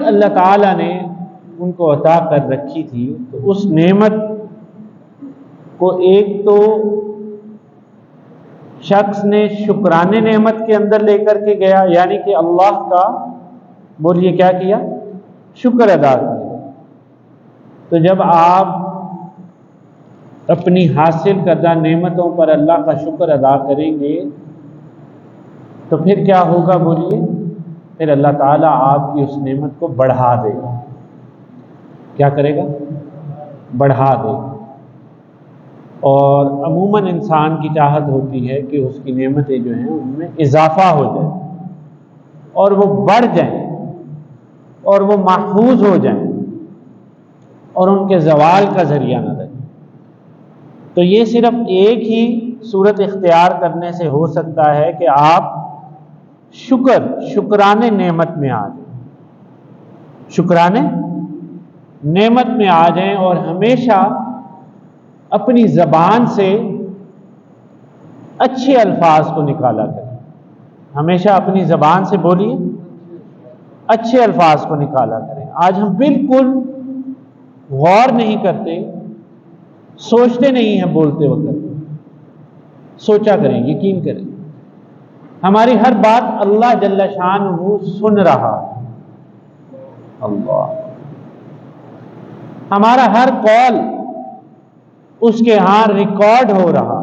اللہ تعالیٰ نے ان کو عطا کر رکھی تھی، تو اس نعمت کو ایک تو شخص نے شکرانے نعمت کے اندر لے کر کے گیا، یعنی کہ اللہ کا بولیے کیا کیا، شکر ادا کیا۔ تو جب آپ اپنی حاصل کردہ نعمتوں پر اللہ کا شکر ادا کریں گے تو پھر کیا ہوگا بولیے، پھر اللہ تعالیٰ آپ کی اس نعمت کو بڑھا دے گا۔ کیا کرے گا؟ بڑھا دے گا۔ اور عموماً انسان کی چاہت ہوتی ہے کہ اس کی نعمتیں جو ہیں ان میں اضافہ ہو جائے اور وہ بڑھ جائیں اور وہ محفوظ ہو جائیں اور ان کے زوال کا ذریعہ نہ رہے۔ تو یہ صرف ایک ہی صورت اختیار کرنے سے ہو سکتا ہے کہ آپ شکرانے نعمت میں آ جائیں، شکرانے نعمت میں آ جائیں، اور ہمیشہ اپنی زبان سے اچھے الفاظ کو نکالا کریں۔ ہمیشہ اپنی زبان سے بولیے، اچھے الفاظ کو نکالا کریں۔ آج ہم بالکل غور نہیں کرتے، سوچتے نہیں ہیں بولتے وقت۔ سوچا کریں، یقین کریں، ہماری ہر بات اللہ جل شانہ سن رہا ہے۔ اللہ، ہمارا ہر قول اس کے ہاں ریکارڈ ہو رہا،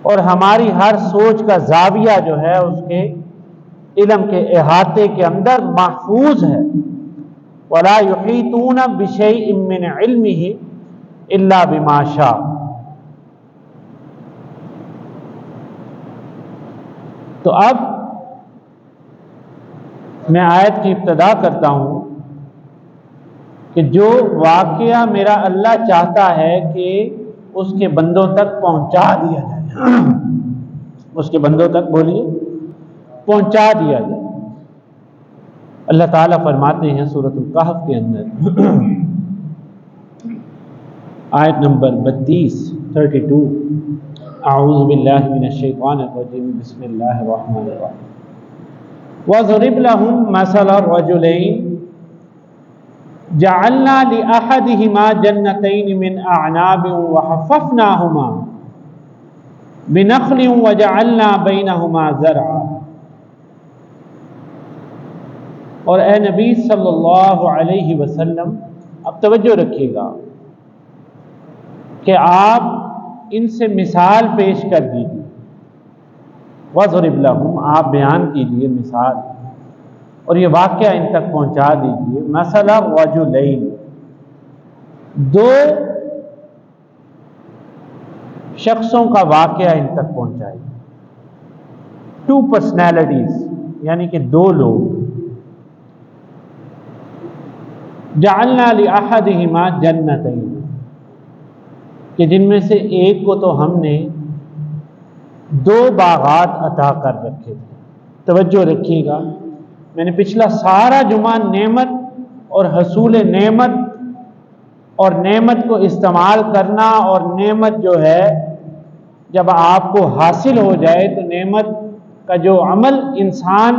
اور ہماری ہر سوچ کا زاویہ جو ہے اس کے علم کے احاطے کے اندر محفوظ ہے۔ وَلَا يُحِيطُونَ بِشَيْءٍ مِّنْ عِلْمِهِ إِلَّا بِمَا شَاءَ۔ تو اب میں آیت کی ابتدا کرتا ہوں کہ جو واقعہ میرا اللہ چاہتا ہے کہ اس کے بندوں تک پہنچا دیا جائے، اس کے بندوں تک بولیے پہنچا دیا جائے۔ اللہ تعالیٰ فرماتے ہیں سورۃ الکہف کے اندر آیت نمبر 32 اعوذ باللہ من الشیطان الرجیم، بسم اللہ الرحمن الرحیم۔ وَاضْرِبْ لَهُم مَثَلَ الرَّجُلَيْنِ جَعَلْنَا لِأَحَدِهِمَا جَنَّتَيْنِ مِنْ أَعْنَابٍ وَحَفَّفْنَاهُمَا بِنَخْلٍ وَجَعَلْنَا بَيْنَهُمَا زَرْعًا۔ اور اے نبی صلی اللہ علیہ وسلم، اب توجہ رکھیے گا کہ آپ ان سے مثال پیش کر دیجیے۔ وَاضْرِبْ لَهُم، آپ بیان کیجیے مثال، اور یہ واقعہ ان تک پہنچا دیجیے۔ مثلا رجلین، دو شخصوں کا واقعہ ان تک پہنچائیے۔ ٹو پرسنالٹیز، یعنی کہ دو لوگ۔ جعلنا لأحدہما جنتین، کہ جن میں سے ایک کو تو ہم نے دو باغات عطا کر رکھے تھے۔ توجہ رکھیے گا، میں نے پچھلا سارا جمعہ نعمت اور حصول نعمت اور نعمت کو استعمال کرنا، اور نعمت جو ہے جب آپ کو حاصل ہو جائے تو نعمت کا جو عمل انسان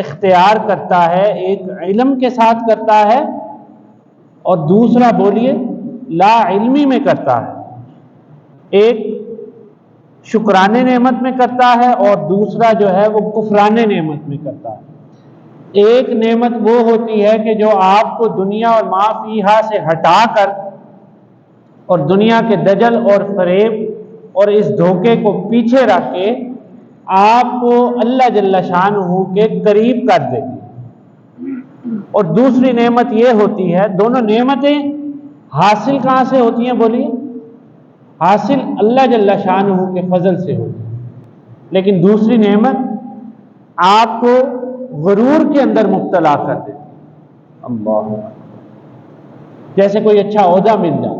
اختیار کرتا ہے، ایک علم کے ساتھ کرتا ہے اور دوسرا بولیے لا علمی میں کرتا ہے۔ ایک شکرانے نعمت میں کرتا ہے اور دوسرا جو ہے وہ کفرانے نعمت میں کرتا ہے۔ ایک نعمت وہ ہوتی ہے کہ جو آپ کو دنیا اور ما فیہا سے ہٹا کر اور دنیا کے دجل اور فریب اور اس دھوکے کو پیچھے رکھ کے آپ کو اللہ جل شانہ کے قریب کر دے گی، اور دوسری نعمت یہ ہوتی ہے، دونوں نعمتیں حاصل کہاں سے ہوتی ہیں بولیے؟ حاصل اللہ جل شانہ کے فضل سے ہوتی ہے، لیکن دوسری نعمت آپ کو غرور کے اندر مبتلا کر دیتی ہے۔ اللہ، جیسے کوئی اچھا عہدہ مل جائے،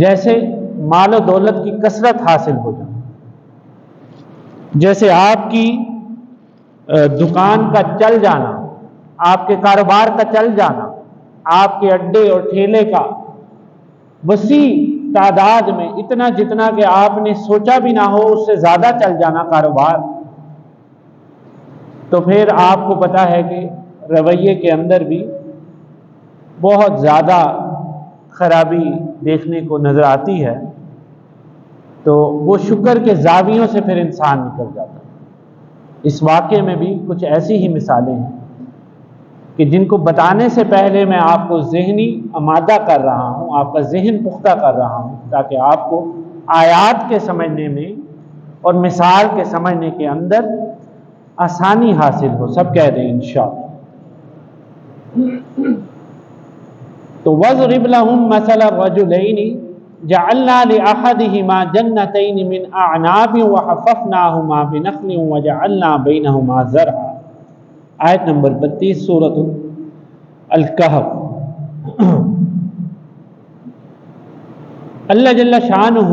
جیسے مال و دولت کی کثرت حاصل ہو جائے، جیسے آپ کی دکان کا چل جانا، آپ کے کاروبار کا چل جانا، آپ کے اڈے اور ٹھیلے کا وسیع تعداد میں اتنا جتنا کہ آپ نے سوچا بھی نہ ہو اس سے زیادہ چل جانا کاروبار، تو پھر آپ کو پتہ ہے کہ رویے کے اندر بھی بہت زیادہ خرابی دیکھنے کو نظر آتی ہے، تو وہ شکر کے زاویوں سے پھر انسان نکل جاتا ہے۔ اس واقعے میں بھی کچھ ایسی ہی مثالیں ہیں کہ جن کو بتانے سے پہلے میں آپ کو ذہنی آمادہ کر رہا ہوں، آپ کا ذہن پختہ کر رہا ہوں، تاکہ آپ کو آیات کے سمجھنے میں اور مثال کے سمجھنے کے اندر آسانی حاصل ہو۔ سب کہہ دیں انشاءاللہ۔ تو وَاضْرِبْ لَهُم مَثَلَ الرَّجُلَيْنِ جَعَلْنَا لِأَحَدِهِمَا جَنَّتَيْنِ مِنْ أَعْنَابٍ وَحَفَفْنَاهُمَا بِنَخْلٍ وَجَعَلْنَا بَيْنَهُمَا زَرْعًا۔ آیت نمبر 32 سورۃ الکہف۔ اللہ جل شانہ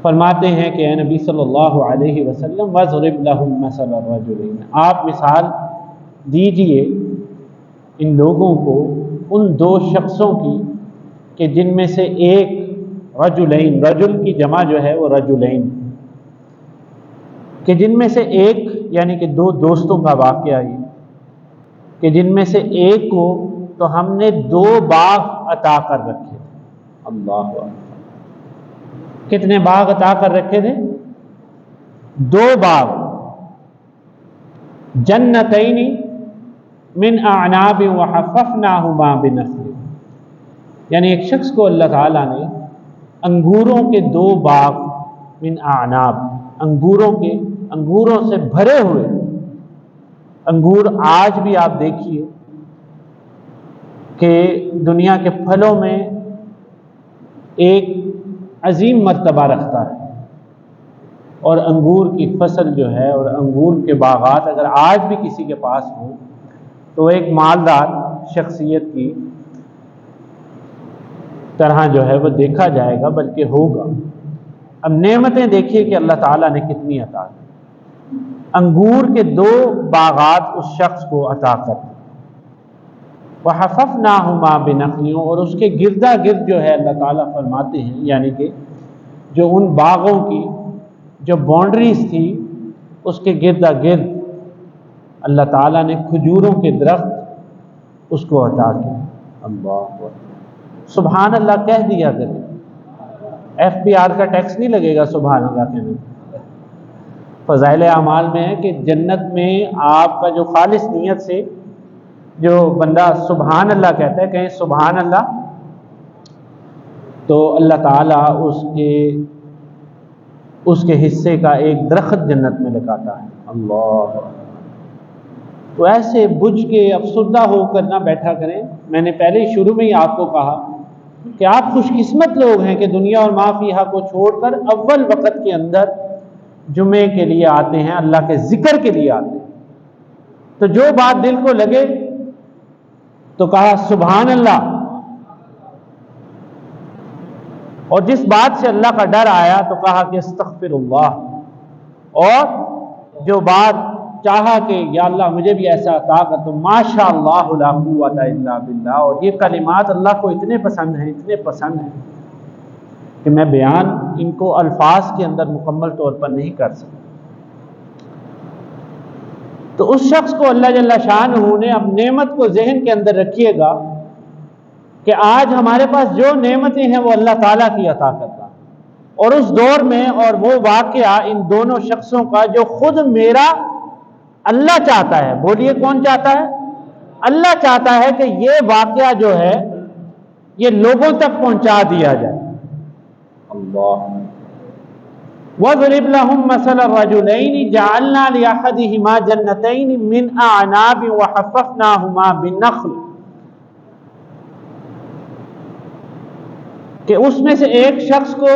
فرماتے ہیں کہ اے نبی صلی اللہ علیہ وسلم وَاضْرِبْ لَهُم مَثَلَ الرَّجُلَيْنِ، آپ مثال دیجئے ان لوگوں کو ان دو شخصوں کی کہ جن میں سے ایک رجلین، رجل کی جمع جو ہے وہ رجلین، کہ جن میں سے ایک یعنی کہ دو دوستوں کا واقعہ یہ کہ جن میں سے ایک کو تو ہم نے دو باغ عطا کر رکھے تھے۔ اللہ اکبر، کتنے باغ عطا کر رکھے تھے؟ دو باغ، جنتین من اعناب وحففناہما بنخل، یعنی ایک شخص کو اللہ تعالیٰ نے انگوروں کے دو باغ، من اعناب، انگوروں سے بھرے ہوئے انگور۔ آج بھی آپ دیکھیے کہ دنیا کے پھلوں میں ایک عظیم مرتبہ رکھتا ہے، اور انگور کی فصل جو ہے اور انگور کے باغات اگر آج بھی کسی کے پاس ہوں تو ایک مالدار شخصیت کی طرح جو ہے وہ دیکھا جائے گا، بلکہ ہوگا۔ اب نعمتیں دیکھیے کہ اللہ تعالیٰ نے کتنی عطا کی۔ انگور کے دو باغات اس شخص کو عطا کر دی، وَحَفَفْنَاهُمَا بِنَخْلٍ، اور اس کے گردا گرد جو ہے اللہ تعالیٰ فرماتے ہیں یعنی کہ جو ان باغوں کی جو باؤنڈریز تھی اس کے گردا گرد اللہ تعالیٰ نے کھجوروں کے درخت اس کو عطا کیا۔ اللہ اکبر، سبحان اللہ کہہ دیا کرے، FPR کا ٹیکس نہیں لگے گا سبحان اللہ کہنے۔ فضائل اعمال میں ہے کہ جنت میں آپ کا جو خالص نیت سے جو بندہ سبحان اللہ کہتا ہے، کہیں سبحان اللہ، تو اللہ تعالیٰ اس کے حصے کا ایک درخت جنت میں لگاتا ہے۔ اللہ، تو ایسے بجھ کے افسردہ ہو کر نہ بیٹھا کریں۔ میں نے پہلے ہی شروع میں ہی آپ کو کہا کہ آپ خوش قسمت لوگ ہیں کہ دنیا اور ما فیہا کو چھوڑ کر اول وقت کے اندر جمعے کے لیے آتے ہیں، اللہ کے ذکر کے لیے آتے ہیں۔ تو جو بات دل کو لگے تو کہا سبحان اللہ، اور جس بات سے اللہ کا ڈر آیا تو کہا کہ استغفر اللہ، اور جو بات چاہا کہ یا اللہ مجھے بھی ایسا عطا کر، تو ماشاء اللہ لا قوت الا باللہ۔ اور یہ کلمات اللہ کو اتنے پسند ہیں کہ میں بیان ان کو الفاظ کے اندر مکمل طور پر نہیں کر سکتا۔ تو اس شخص کو اللہ جل شانہ نے اب نعمت کو ذہن کے اندر رکھیے گا کہ آج ہمارے پاس جو نعمتیں ہیں وہ اللہ تعالیٰ کی عطا کرتا ہے، اور اس دور میں اور وہ واقعہ ان دونوں شخصوں کا جو خود میرا اللہ چاہتا ہے، بولیے کون چاہتا ہے؟ اللہ چاہتا ہے کہ یہ واقعہ جو ہے یہ لوگوں تک پہنچا دیا جائے۔ اللہ، وَاضْرِبْ لَهُم مَثَلَ الرَّجُلَيْنِ جَعَلْنَا لِأَحَدِهِمَا جَنَّتَيْنِ مِنْ أَعْنَابٍ وَحَفَّفْنَاهُمَا بِالنَّخْلِ، کہ اس میں سے ایک شخص کو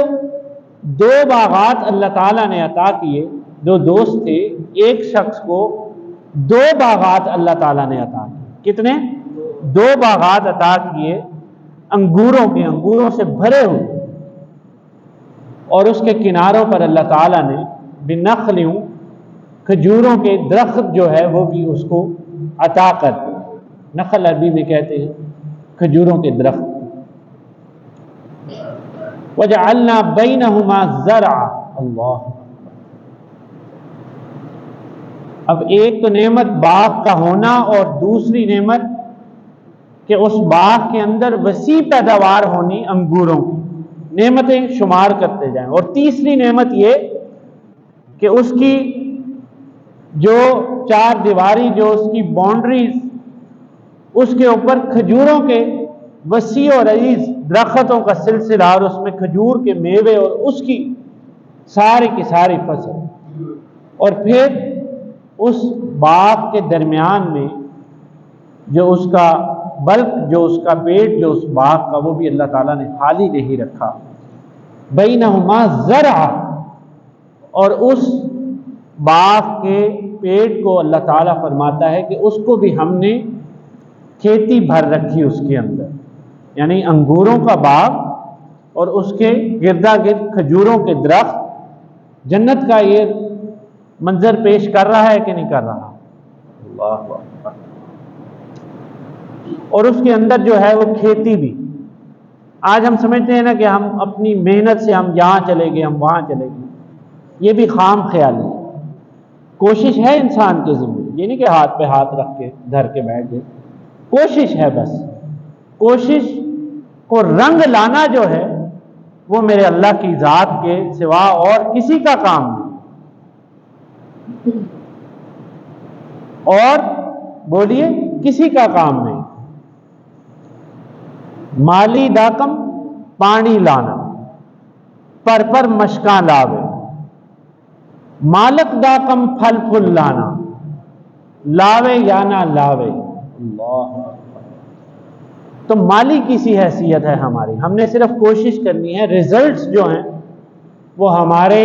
دو باغات اللہ تعالیٰ نے عطا کیے، دو دوست تھے، ایک شخص کو دو باغات اللہ تعالیٰ نے عطا کیے۔ کتنے؟ دو باغات عطا کیے، انگوروں سے بھرے ہوئے، اور اس کے کناروں پر اللہ تعالیٰ نے بنخل، کھجوروں کے درخت جو ہے وہ بھی اس کو عطا کر دیا۔ نخل عربی میں کہتے ہیں کھجوروں کے درخت۔ وَجَعَلْنَا بَيْنَهُمَا زَرْعًا، اللہ، اب ایک تو نعمت باغ کا ہونا اور دوسری نعمت کہ اس باغ کے اندر وسیع پیداوار ہونی انگوروں کی، نعمتیں شمار کرتے جائیں۔ اور تیسری نعمت یہ کہ اس کی جو چار دیواری، جو اس کی باؤنڈریز، اس کے اوپر کھجوروں کے وسیع اور عریض درختوں کا سلسلہ، اور اس میں کھجور کے میوے اور اس کی ساری کی ساری فصل، اور پھر اس باغ کے درمیان میں جو اس کا بلک، جو اس کا پیٹ، جو اس باغ کا، وہ بھی اللہ تعالیٰ نے خالی نہیں رکھا۔ بینہما زرع، اور اس باغ کے پیٹ کو اللہ تعالیٰ فرماتا ہے کہ اس کو بھی ہم نے کھیتی بھر رکھی اس کے اندر، یعنی انگوروں کا باغ اور اس کے گردا گرد کھجوروں کے درخت۔ جنت کا یہ منظر پیش کر رہا ہے کہ نہیں کر رہا؟ اللہ اکبر۔ اور اس کے اندر جو ہے وہ کھیتی بھی۔ آج ہم سمجھتے ہیں نا کہ ہم اپنی محنت سے ہم یہاں چلے گئے، ہم وہاں چلے گئے، یہ بھی خام خیالی ہے۔ کوشش ہے انسان کے ذمہ، یہ نہیں کہ ہاتھ پہ ہاتھ رکھ کے دھر کے بیٹھ گئے، کوشش ہے بس۔ کوشش کو رنگ لانا جو ہے وہ میرے اللہ کی ذات کے سوا اور کسی کا کام نہیں۔ اور بولیے، کسی کا کام نہیں۔ مالی داکم پانی لانا، پر مشکاں لاوے، مالک داکم پھل پھل لانا، لاوے یا نہ لاوے۔ اللہ، تو مالی کسی حیثیت ہے ہماری، ہم نے صرف کوشش کرنی ہے، ریزلٹس جو ہیں وہ ہمارے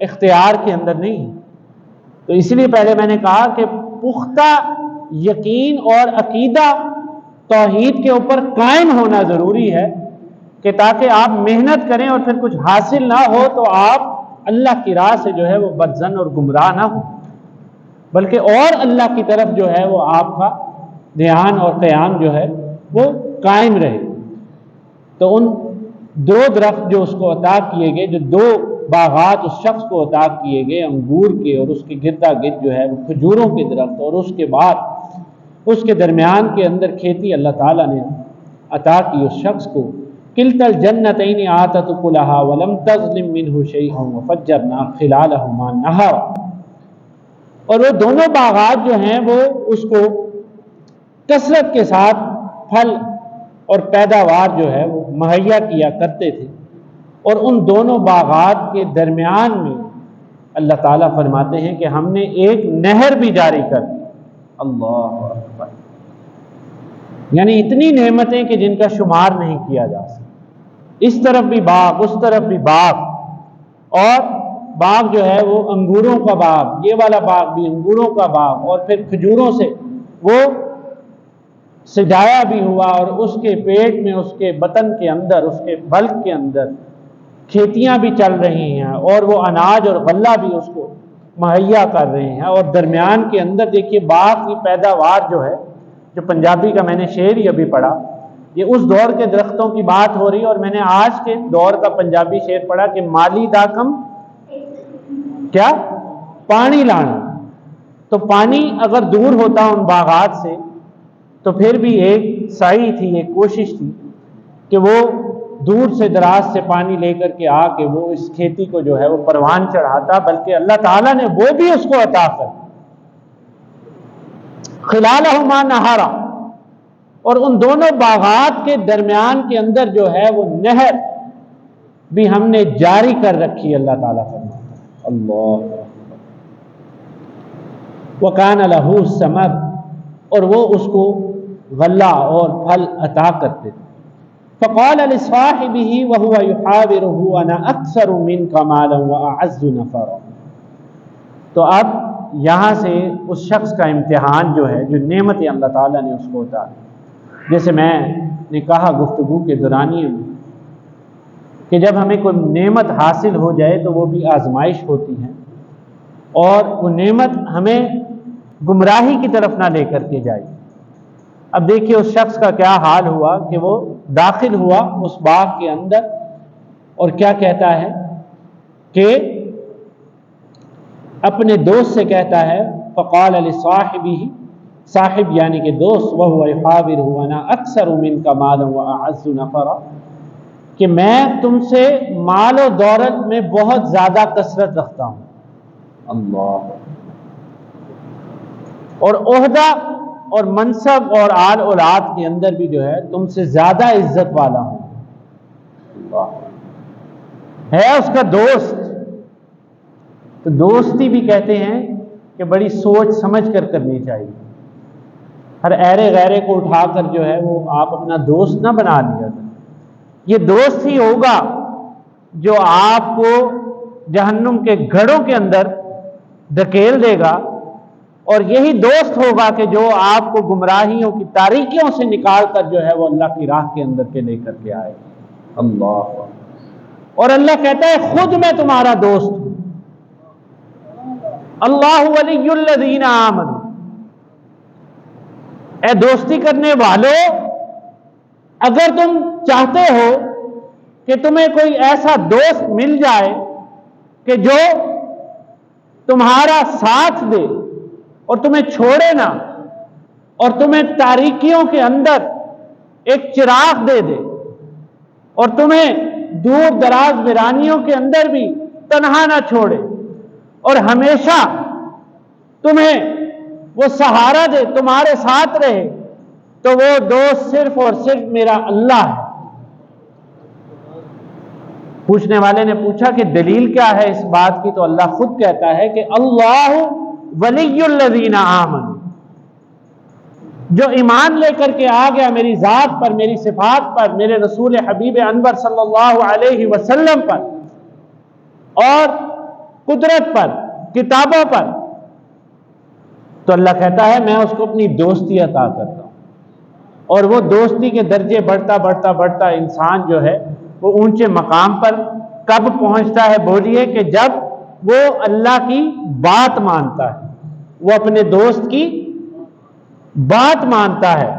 اختیار کے اندر نہیں ہیں۔ تو اس لیے پہلے میں نے کہا کہ پختہ یقین اور عقیدہ توحید کے اوپر قائم ہونا ضروری ہے، کہ تاکہ آپ محنت کریں اور پھر کچھ حاصل نہ ہو تو آپ اللہ کی راہ سے جو ہے وہ بدظن اور گمراہ نہ ہو، بلکہ اور اللہ کی طرف جو ہے وہ آپ کا دھیان اور قیام جو ہے وہ قائم رہے۔ تو ان دو درخت جو اس کو عطا کیے گئے، جو دو باغات اس شخص کو عطا کیے گئے، انگور کے اور اس کے گردا گرد جو ہے وہ کھجوروں کے درخت، اور اس کے بعد اس کے درمیان کے اندر کھیتی اللہ تعالیٰ نے عطا کی اس شخص کو۔ کلتا الجنتین آتت اکلہا ولم تظلم منہ شیئا وفجرنا خلالہما نہرا، اور وہ دونوں باغات جو ہیں وہ اس کو کثرت کے ساتھ پھل اور پیداوار جو ہے وہ مہیا کیا کرتے تھے، اور ان دونوں باغات کے درمیان میں اللہ تعالیٰ فرماتے ہیں کہ ہم نے ایک نہر بھی جاری کر دی۔ اللہ اکبر، یعنی اتنی نعمتیں کہ جن کا شمار نہیں کیا جا سکتا۔ اس طرف بھی باغ، اس طرف بھی باغ، اور باغ جو ہے وہ انگوروں کا باغ، یہ والا باغ بھی انگوروں کا باغ، اور پھر کھجوروں سے وہ سجایا بھی ہوا، اور اس کے پیٹ میں، اس کے بطن کے اندر، اس کے بلک کے اندر کھیتیاں بھی چل رہی ہیں، اور وہ اناج اور غلہ بھی اس کو مہیا کر رہے ہیں۔ اور درمیان کے اندر دیکھیے باغ کی پیداوار جو ہے، جو پنجابی کا میں نے شعر ہی ابھی پڑھا، یہ اس دور کے درختوں کی بات ہو رہی ہے، اور میں نے آج کے دور کا پنجابی شعر پڑھا کہ مالی داکم کیا پانی لانا۔ تو پانی اگر دور ہوتا ان باغات سے تو پھر بھی ایک سعی تھی، ایک کوشش تھی کہ وہ دور سے دراز سے پانی لے کر کے آ کے وہ اس کھیتی کو جو ہے وہ پروان چڑھاتا، بلکہ اللہ تعالیٰ نے وہ بھی اس کو عطا کر خلالہما نہارا، اور ان دونوں باغات کے درمیان کے اندر جو ہے وہ نہر بھی ہم نے جاری کر رکھی۔ اللہ تعالیٰ فرماتا ہے، اللہ وَكَانَ لَهُ ثَمَرٌ، اور وہ اس کو غلہ اور پھل عطا کرتے تھے۔ فَقَالَ لِصَاحِبِهِ وَهُوَ يُحَاوِرُهُ أَنَا أَكْثَرُ مِنْكَ مَالًا وَأَعَزُّ نَفَرًا۔ تو اب یہاں سے اس شخص کا امتحان جو ہے، جو نعمت اللہ تعالیٰ نے اس کو عطا کی، جیسے میں نے کہا گفتگو کے دورانیے میں کہ جب ہمیں کوئی نعمت حاصل ہو جائے تو وہ بھی آزمائش ہوتی ہے، اور وہ نعمت ہمیں گمراہی کی طرف نہ لے کر کے جائے۔ اب دیکھیے اس شخص کا کیا حال ہوا کہ وہ داخل ہوا اس باغ کے اندر، اور کیا کہتا ہے کہ اپنے دوست سے کہتا ہے فقال لصاحبہ، صاحب یعنی کہ دوست، وهو يحاوره وانا اکثر منك مالا واعز نفرا، کہ میں تم سے مال و دولت میں بہت زیادہ کثرت رکھتا ہوں، اللہ، اور عہدہ اور منصب اور آل اولاد کے اندر بھی جو ہے تم سے زیادہ عزت والا ہوں، اللہ ہے اس کا دوست۔ تو دوستی بھی کہتے ہیں کہ بڑی سوچ سمجھ کر کرنی چاہیے، ہر ایرے غیرے کو اٹھا کر جو ہے وہ آپ اپنا دوست نہ بنا لیا کریں۔ یہ دوست ہی ہوگا جو آپ کو جہنم کے گڑھوں کے اندر دھکیل دے گا، اور یہی دوست ہوگا کہ جو آپ کو گمراہیوں کی تاریکیوں سے نکال کر جو ہے وہ اللہ کی راہ کے اندر کے لے کر کے آئے، اللہ۔ اور اللہ کہتا ہے خود میں تمہارا دوست ہوں، اللہ ولی الذین آمنوا، اے دوستی کرنے والوں، اگر تم چاہتے ہو کہ تمہیں کوئی ایسا دوست مل جائے کہ جو تمہارا ساتھ دے اور تمہیں چھوڑے نہ، اور تمہیں تاریکیوں کے اندر ایک چراغ دے دے، اور تمہیں دور دراز ویرانیوں کے اندر بھی تنہا نہ چھوڑے، اور ہمیشہ تمہیں وہ سہارا دے، تمہارے ساتھ رہے، تو وہ دوست صرف اور صرف میرا اللہ ہے۔ پوچھنے والے نے پوچھا کہ دلیل کیا ہے اس بات کی، تو اللہ خود کہتا ہے کہ اللہ ولی الذین آمنوا، جو ایمان لے کر کے آ گیا میری ذات پر، میری صفات پر، میرے رسول حبیب انور صلی اللہ علیہ وسلم پر، اور قدرت پر، کتابوں پر، تو اللہ کہتا ہے میں اس کو اپنی دوستی عطا کرتا ہوں۔ اور وہ دوستی کے درجے بڑھتا بڑھتا بڑھتا انسان جو ہے وہ اونچے مقام پر کب پہنچتا ہے؟ بولیے کہ جب وہ اللہ کی بات مانتا ہے، وہ اپنے دوست کی بات مانتا ہے،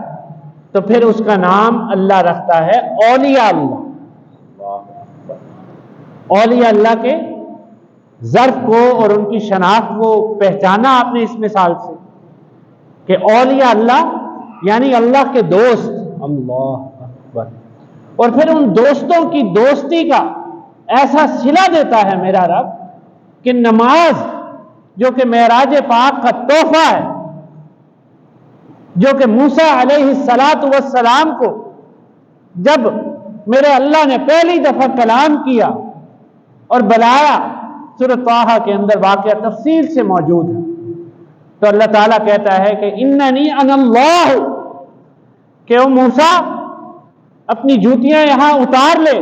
تو پھر اس کا نام اللہ رکھتا ہے اولیاء اللہ۔ اولیاء اللہ کے ظرف کو اور ان کی شناخت کو پہچانا آپ نے اس مثال سے کہ اولیاء اللہ یعنی اللہ کے دوست، اللہ اکبر۔ اور پھر ان دوستوں کی دوستی کا ایسا صلہ دیتا ہے میرا رب کہ نماز جو کہ معراج پاک کا تحفہ ہے، جو کہ موسیٰ علیہ السلام کو جب میرے اللہ نے پہلی دفعہ کلام کیا اور بلایا، سورۃ طٰہٰ کے اندر واقعہ تفصیل سے موجود ہے، تو اللہ تعالیٰ کہتا ہے کہ اننی انا اللہ، کہ او موسیٰ اپنی جوتیاں یہاں اتار لے،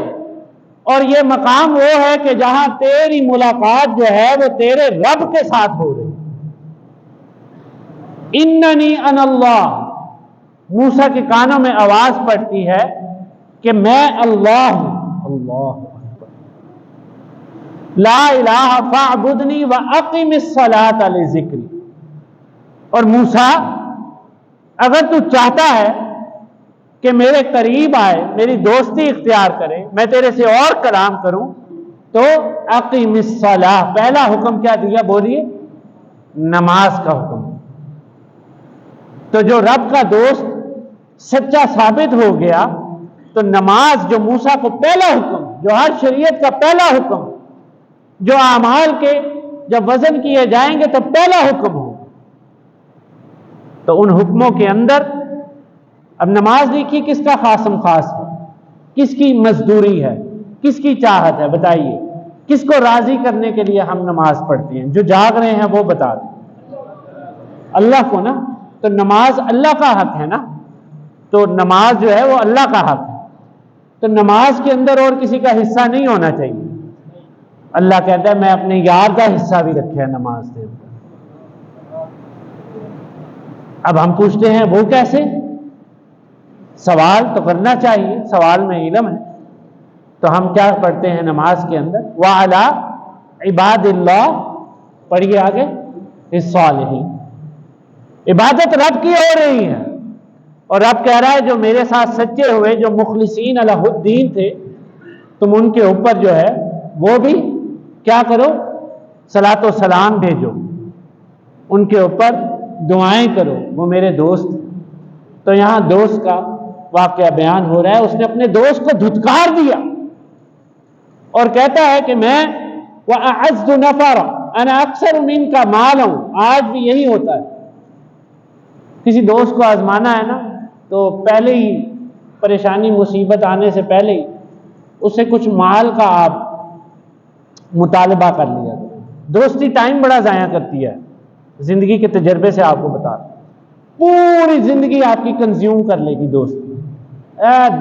اور یہ مقام وہ ہے کہ جہاں تیری ملاقات جو ہے وہ تیرے رب کے ساتھ ہو رہی۔ اننی انا اللہ، موسیٰ کے کانوں میں آواز پڑتی ہے کہ میں اللہ ہوں، اللہ لا الہ فاعبدنی واقم الصلاۃ لذکری۔ اور موسیٰ اگر تو چاہتا ہے کہ میرے قریب آئے، میری دوستی اختیار کرے، میں تیرے سے اور کلام کروں، تو اقیم الصلاۃ، پہلا حکم کیا دیا؟ بولیے نماز کا حکم۔ تو جو رب کا دوست سچا ثابت ہو گیا تو نماز جو موسیٰ کو پہلا حکم، جو ہر شریعت کا پہلا حکم، جو اعمال کے جب وزن کیے جائیں گے تو پہلا حکم ہو، تو ان حکموں کے اندر اب نماز دیکھیے کس کا خاصم خاص ہے، کس کی مزدوری ہے، کس کی چاہت ہے، بتائیے کس کو راضی کرنے کے لیے ہم نماز پڑھتے ہیں؟ جو جاگ رہے ہیں وہ بتا دیں، اللہ کو نا، تو نماز اللہ کا حق ہے نا، تو نماز جو ہے وہ اللہ کا حق ہے، تو نماز کے اندر اور کسی کا حصہ نہیں ہونا چاہیے۔ اللہ کہتا ہے میں اپنے یار کا حصہ بھی رکھا ہے نماز کے اندر۔ اب ہم پوچھتے ہیں وہ کیسے؟ سوال تو کرنا چاہیے، سوال میں علم ہے، تو ہم کیا پڑھتے ہیں نماز کے اندر؟ وَعَلَىٰ عِبَادِ اللَّهِ، پڑھیے آگے، الصَّالِحِينَ، عبادت رب کی ہو رہی ہے، اور رب کہہ رہا ہے جو میرے ساتھ سچے ہوئے، جو مخلصین لہ الدین تھے، تم ان کے اوپر جو ہے وہ بھی کیا کرو؟ صلاۃ و سلام بھیجو، ان کے اوپر دعائیں کرو، وہ میرے دوست۔ تو یہاں دوست کا واقعہ بیان ہو رہا ہے، اس نے اپنے دوست کو دھتکار دیا اور کہتا ہے کہ میں وَأَعَزُّ نَفَرًا أَنَا أَكْثَرُ مِنْكَ مَالًا۔ آج بھی یہی ہوتا ہے، کسی دوست کو آزمانا ہے نا تو پہلے ہی پریشانی مصیبت آنے سے پہلے ہی اس سے کچھ مال کا آپ مطالبہ کر لیا۔ دوستی ٹائم بڑا ضائع کرتی ہے، زندگی کے تجربے سے آپ کو بتا رہا ہوں، پوری زندگی آپ کی کنزیوم کر لے گی دوستی،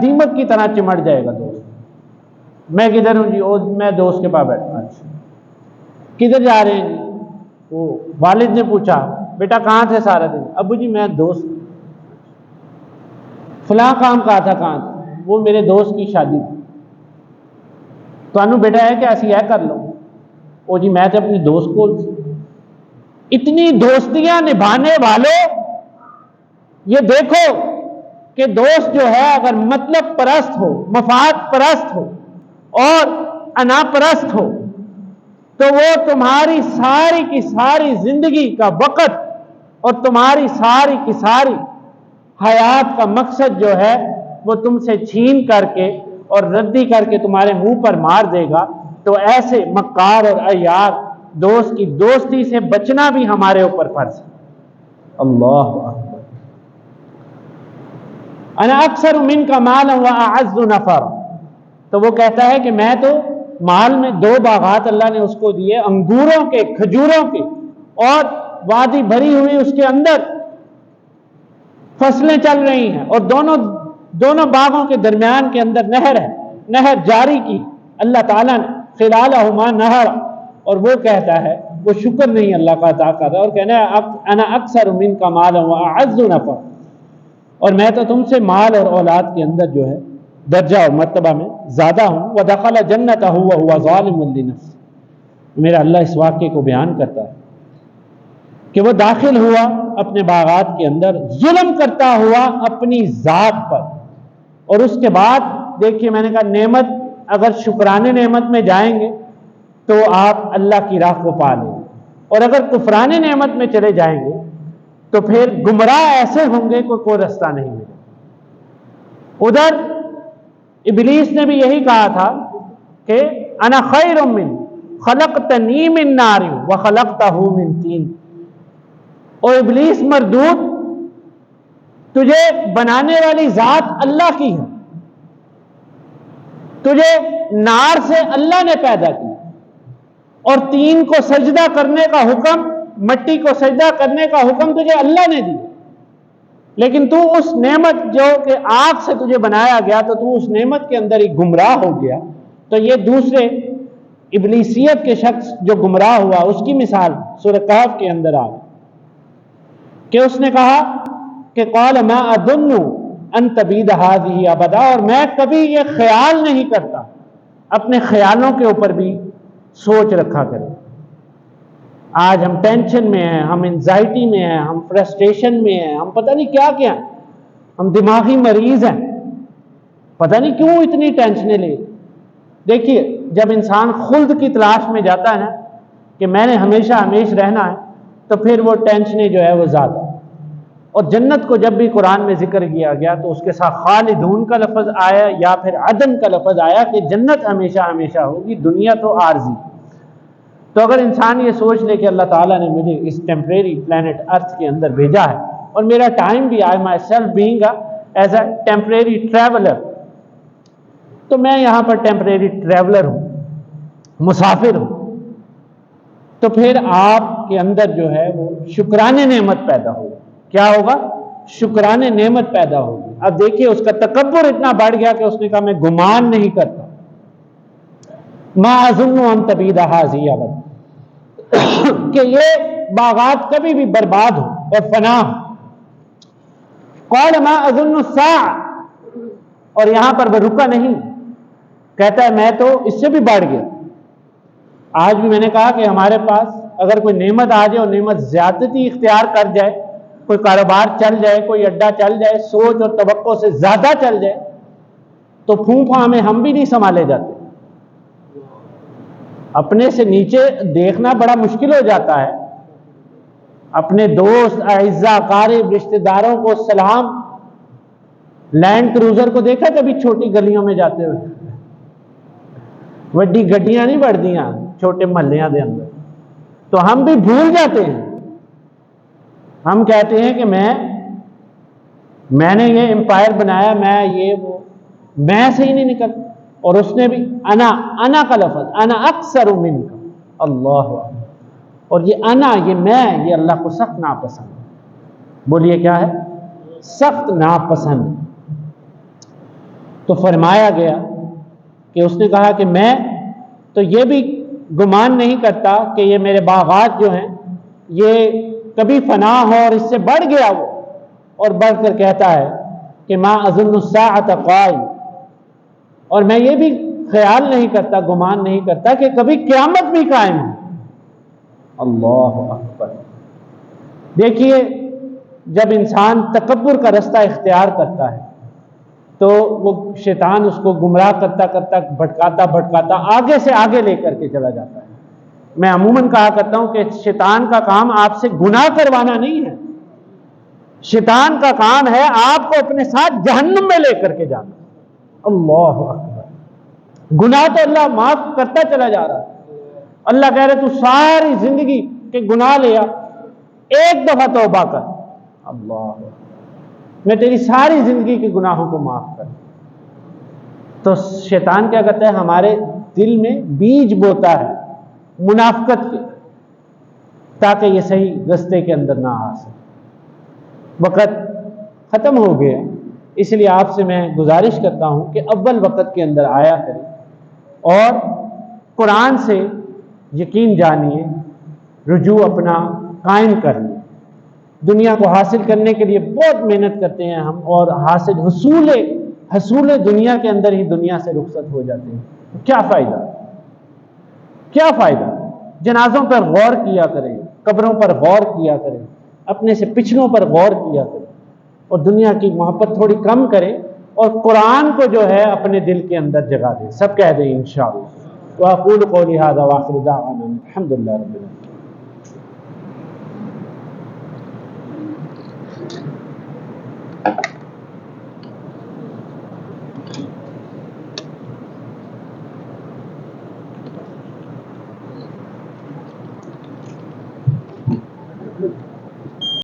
دیمک کی طرح چمٹ جائے گا دوست۔ میں کدھر ہوں جی؟ میں دوست کے پاس بیٹھا۔ اچھا کدھر جا رہے ہیں جی؟ وہ والد نے پوچھا بیٹا کہاں تھے سارا دن؟ ابو جی میں دوست فلاں کام کہا تھا، کہاں تھا؟ وہ میرے دوست کی شادی تھی۔ تو انو بیٹا ہے کہ ایسی ہے کر لو۔ او جی میں تو اپنے دوست کو، اتنی دوستیاں نبھانے والوں یہ دیکھو کہ دوست جو ہے اگر مطلب پرست ہو، مفاد پرست ہو اور انا پرست ہو تو وہ تمہاری ساری کی ساری زندگی کا وقت اور تمہاری ساری کی ساری حیات کا مقصد جو ہے وہ تم سے چھین کر کے اور ردی کر کے تمہارے منہ پر مار دے گا۔ تو ایسے مکار اور عیار دوست کی دوستی سے بچنا بھی ہمارے اوپر فرض ہے۔ اللہ اکبر۔ انا اکثر منک مالا واعز نفرا۔ تو وہ کہتا ہے کہ میں تو مال میں 2 باغات اللہ نے اس کو دیے، انگوروں کے، کھجوروں کے، اور وادی بھری ہوئی اس کے اندر فصلیں چل رہی ہیں، اور دونوں باغوں کے درمیان کے اندر نہر ہے، نہر جاری کی اللہ تعالیٰ نے، خلالہما نہر۔ اور وہ کہتا ہے، وہ شکر نہیں اللہ کا ادا کر رہا اور کہنا ہے انا اکثر منک مالا واعز نفرا، اور میں تو تم سے مال اور اولاد کے اندر جو ہے درجہ اور مرتبہ میں زیادہ ہوں۔ وَدَخَلَ جَنَّتَهُ وَهُوَ ظَالِمٌ لِنَفْسِهِ۔ میرا اللہ اس واقعے کو بیان کرتا ہے کہ وہ داخل ہوا اپنے باغات کے اندر ظلم کرتا ہوا اپنی ذات پر، اور اس کے بعد دیکھیے میں نے کہا نعمت اگر شکرانے نعمت میں جائیں گے تو آپ اللہ کی راہ کو پا لیں گے، اور اگر کفرانے نعمت میں چلے جائیں گے تو پھر گمراہ ایسے ہوں گے کہ کوئی رستہ نہیں ملے۔ ادھر ابلیس نے بھی یہی کہا تھا کہ انا خیر من خلقتنی من نار وخلقتہ من طین۔ اور ابلیس مردود، تجھے بنانے والی ذات اللہ کی ہے، تجھے نار سے اللہ نے پیدا کیا، اور تین کو سجدہ کرنے کا حکم، مٹی کو سجدہ کرنے کا حکم تجھے اللہ نے دیا، لیکن تو اس نعمت جو کہ آگ سے تجھے بنایا گیا تو تو اس نعمت کے اندر ہی گمراہ ہو گیا۔ تو یہ دوسرے ابلیسیت کے شخص جو گمراہ ہوا اس کی مثال سورہ کہف کے اندر آ کہ اس نے کہا کہ قال ما اظن ان تبید هذه ابدا، اور میں کبھی یہ خیال نہیں کرتا، اپنے خیالوں کے اوپر بھی سوچ رکھا کریں۔ آج ہم ٹینشن میں ہیں، ہم انزائٹی میں ہیں، ہم فرسٹریشن میں ہیں، ہم پتہ نہیں کیا کیا ہیں، ہم دماغی مریض ہیں، پتہ نہیں کیوں اتنی ٹینشنیں لے۔ دیکھیے جب انسان خلد کی تلاش میں جاتا ہے نا کہ میں نے ہمیشہ ہمیش رہنا ہے تو پھر وہ ٹینشنیں جو ہے وہ زیادہ۔ اور جنت کو جب بھی قرآن میں ذکر کیا گیا تو اس کے ساتھ خالدون کا لفظ آیا یا پھر عدن کا لفظ آیا کہ جنت ہمیشہ ہمیشہ ہوگی، دنیا تو عارضی۔ تو اگر انسان یہ سوچ لے کہ اللہ تعالیٰ نے مجھے اس ٹیمپریری پلانٹ ارتھ کے اندر بھیجا ہے اور میرا ٹائم بھی I myself being as a temporary traveller, تو میں یہاں پر ٹیمپریری ٹریولر ہوں، مسافر ہوں، تو پھر آپ کے اندر جو ہے وہ شکرانے نعمت پیدا ہوگا۔ کیا ہوگا؟ شکرانے نعمت پیدا ہوگی۔ اب دیکھیے اس کا تکبر اتنا بڑھ گیا کہ اس نے کہا میں گمان نہیں کرتا، ما اظن ان تبید هذه ابدا، کہ یہ باغات کبھی بھی برباد ہو اور فنا ہو۔ قال ما اظن الساعة، اور یہاں پر وہ رکا نہیں، کہتا ہے میں تو اس سے بھی بڑھ گیا۔ آج بھی میں نے کہا کہ ہمارے پاس اگر کوئی نعمت آ جائے اور نعمت زیادتی اختیار کر جائے، کوئی کاروبار چل جائے، کوئی اڈا چل جائے، سوچ اور توقع سے زیادہ چل جائے تو پھونپھا میں ہم بھی نہیں سنبھالے جاتے۔ اپنے سے نیچے دیکھنا بڑا مشکل ہو جاتا ہے. اپنے دوست، اعزاء، اقارب، رشتہ داروں کو سلام. لینڈ کروزر کو دیکھا کبھی چھوٹی گلیوں میں جاتے ہوئے؟ وڈی گڈیاں نہیں بڑھدیاں چھوٹے محلیاں دے اندر. تو ہم بھی بھول جاتے ہیں. ہم کہتے ہیں کہ میں نے یہ امپائر بنایا، میں یہ وہ، میں سے ہی نہیں نکل. اور اس نے بھی انا کا لفظ، انا اکثر منک، اللہ اکبر. اور یہ انا، یہ میں، یہ اللہ کو سخت ناپسند ہے. بولیے کیا ہے؟ سخت ناپسند. تو فرمایا گیا کہ اس نے کہا کہ میں تو یہ بھی گمان نہیں کرتا کہ یہ میرے باغات جو ہیں یہ کبھی فنا ہو اور اس سے بڑھ گیا وہ. اور بڑھ کر کہتا ہے کہ ما اظن الساعۃ قائم، اور میں یہ بھی خیال نہیں کرتا، گمان نہیں کرتا کہ کبھی قیامت بھی قائم ہو. اللہ اکبر. دیکھیے جب انسان تکبر کا رستہ اختیار کرتا ہے تو وہ شیطان اس کو گمراہ کرتا کرتا بھٹکاتا آگے سے آگے لے کر کے چلا جاتا ہے. میں عموماً کہا کرتا ہوں کہ شیطان کا کام آپ سے گناہ کروانا نہیں ہے، شیطان کا کام ہے آپ کو اپنے ساتھ جہنم میں لے کر کے جانا. اللہ اکبر. گناہ تو اللہ معاف کرتا چلا جا رہا ہے. اللہ کہہ رہے تو ساری زندگی کے گناہ لیا، ایک دفعہ توبہ کر، اللہ میں تیری ساری زندگی کے گناہوں کو معاف کر. تو شیطان کیا کرتا ہے؟ ہمارے دل میں بیج بوتا ہے منافقت کے، تاکہ یہ صحیح رستے کے اندر نہ آ سکے. وقت ختم ہو گیا، اس لیے آپ سے میں گزارش کرتا ہوں کہ اول وقت کے اندر آیا کریں اور قرآن سے یقین جانیے، رجوع اپنا قائم کر لیں. دنیا کو حاصل کرنے کے لیے بہت محنت کرتے ہیں ہم، اور حصول دنیا کے اندر ہی دنیا سے رخصت ہو جاتے ہیں. کیا فائدہ؟ کیا فائدہ؟ جنازوں پر غور کیا کریں، قبروں پر غور کیا کریں، اپنے سے پچھلوں پر غور کیا کریں، اور دنیا کی محبت تھوڑی کم کریں، اور قرآن کو جو ہے اپنے دل کے اندر جگہ دیں. سب کہہ دیں انشاءاللہ. وَأَقُولُ قَوْلِي هَذَا وَآخِرُ دَعْوَانَا الْحَمْدُ لِلَّهِ رَبِّ الْعَالَمِينَ.